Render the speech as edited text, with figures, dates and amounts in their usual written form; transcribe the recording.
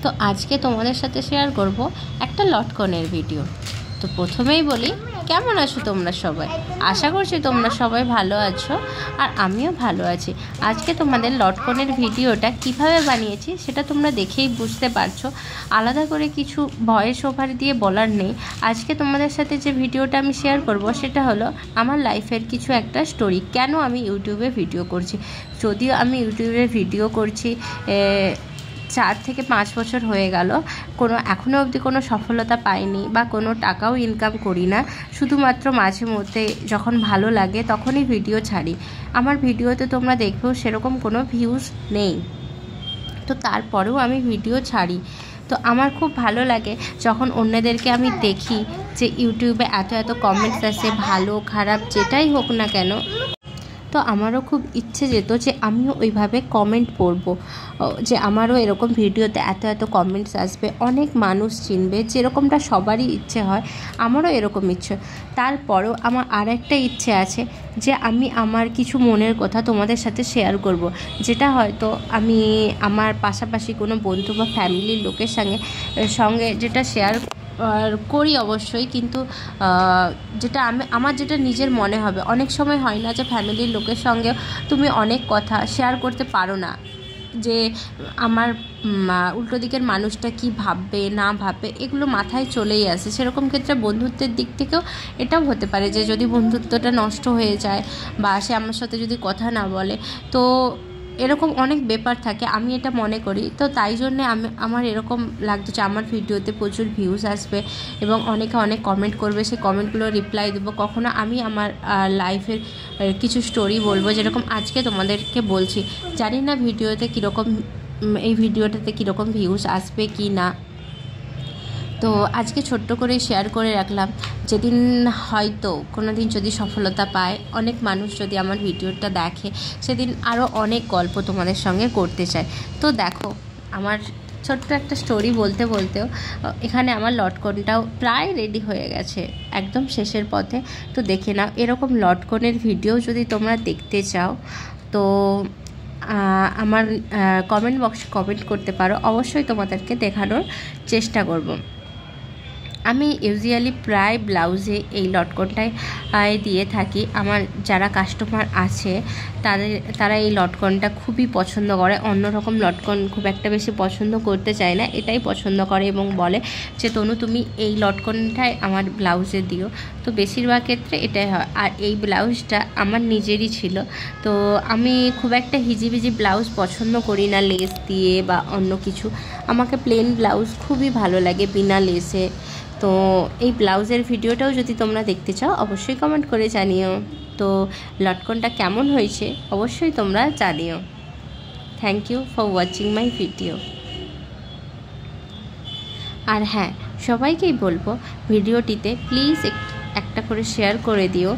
তো আজকে তোমাদের সাথে শেয়ার করব একটা লটকনের ভিডিও। তো প্রথমেই বলি, কেমন আছো তোমরা সবাই? আশা করছি তোমরা সবাই ভালো আছো, আর আমিও ভালো আছি। আজকে তোমাদের লটকনের ভিডিওটা কিভাবে বানিয়েছি সেটা তোমরা দেখেই বুঝতে পারছো। আলাদা করে কিছু ভয়েস ওভার দিয়ে বলার নেই। আজকে তোমাদের সাথে যে ভিডিওটা আমি শেয়ার করব সেটা হলো আমার লাইফের কিছু একটা স্টোরি, কেন আমি ইউটিউবে ভিডিও করছি। যদিও আমি ইউটিউবে ভিডিও করছি 4 থেকে 5 বছর হয়ে গেল, এখনও অবধি কোনো সফলতা পাইনি বা কোনো টাকাও ইনকাম করি না। শুধুমাত্র মাঝে মধ্যে যখন ভালো লাগে তখনই ভিডিও ছাড়ি। আমার ভিডিওতে তোমরা দেখবেও সেরকম কোনো ভিউজ নেই, তো তারপরেও আমি ভিডিও ছাড়ি। তো আমার খুব ভালো লাগে যখন অন্যদেরকে আমি দেখি যে ইউটিউবে এত এত কমেন্টস আসে, ভালো খারাপ যেটাই হোক না কেন। তো আমারও খুব ইচ্ছে যেত যে আমিও ওইভাবে কমেন্ট পড়ব, যে আমারও এরকম ভিডিওতে এত এত কমেন্টস আসবে, অনেক মানুষ চিনবে, যেরকমটা সবারই ইচ্ছে হয় আমারও এরকম ইচ্ছে। তারপরেও আমার আর একটা ইচ্ছে আছে যে আমি আমার কিছু মনের কথা তোমাদের সাথে শেয়ার করব, যেটা হয়তো আমি আমার পাশাপাশি কোনো বন্ধু বা ফ্যামিলির লোকের সঙ্গে যেটা শেয়ার করি অবশ্যই, কিন্তু যেটা আমার যেটা নিজের মনে হবে। অনেক সময় হয় না যে ফ্যামিলির লোকের সঙ্গে তুমি অনেক কথা শেয়ার করতে পারো না, যে আমার উল্টো দিকের মানুষটা কি ভাববে না ভাববে এগুলো মাথায় চলেই আসে। সেরকম ক্ষেত্রে বন্ধুত্বের দিক থেকেও এটাও হতে পারে যে যদি বন্ধুত্বটা নষ্ট হয়ে যায় বা সে আমার সাথে যদি কথা না বলে, তো এরকম অনেক ব্যাপার থাকে, আমি এটা মনে করি। তো তাই জন্যে আমার এরকম লাগতো যে আমার ভিডিওতে প্রচুর ভিউজ আসবে এবং অনেকে অনেক কমেন্ট করবে, সেই কমেন্টগুলো রিপ্লাই দেবো। কখনো আমি আমার লাইফের কিছু স্টোরি বলবো, যেরকম আজকে তোমাদেরকে বলছি। জানি না এই ভিডিওটাতে কীরকম ভিউজ আসবে কি না, তো আজকে ছোট্ট করে শেয়ার করে রাখলাম। যেদিন হয়তো কোনো দিন যদি সফলতা পায়, অনেক মানুষ যদি আমার ভিডিওটা দেখে, সেদিন আরও অনেক গল্প তোমাদের সঙ্গে করতে চাই। তো দেখো, আমার ছোট্ট একটা স্টোরি বলতে বলতেও এখানে আমার লটকনটাও প্রায় রেডি হয়ে গেছে, একদম শেষের পথে। তো দেখে নাও, এরকম লটকনের ভিডিও যদি তোমরা দেখতে চাও তো আমার কমেন্ট বক্সে কমেন্ট করতে পারো, অবশ্যই তোমাদেরকে দেখানোর চেষ্টা করব। আমি ইউজুয়ালি প্রায় ব্লাউজে এই লটকনটাই দিয়ে থাকি। আমার যারা কাস্টমার আছে তারা এই লটকনটা খুবই পছন্দ করে। অন্যরকম লটকন খুব একটা বেশি পছন্দ করতে চায় না, এটাই পছন্দ করে এবং বলে যে তনু তুমি এই লটকনটাই আমার ব্লাউজে দিও। তো বেশিরভাগ ক্ষেত্রে এটাই হয়। আর এই ব্লাউজটা আমার নিজেরই ছিল, তো আমি খুব একটা হিজিবিজি ব্লাউজ পছন্দ করি না লেস দিয়ে বা অন্য কিছু। আমাকে প্লেন ব্লাউজ খুবই ভালো লাগে বিনা লেসে। তো এই ব্লাউজের ভিডিওটাও যদি তোমরা দেখতে চাও অবশ্যই কমেন্ট করে জানিও। তো লটকনটা কেমন হয়েছে অবশ্যই তোমরা জানিও। Thank you for watching my video. আর হ্যাঁ, সবাইকেই বলবো ভিডিওটিতে প্লিজ একটা করে শেয়ার করে দিও।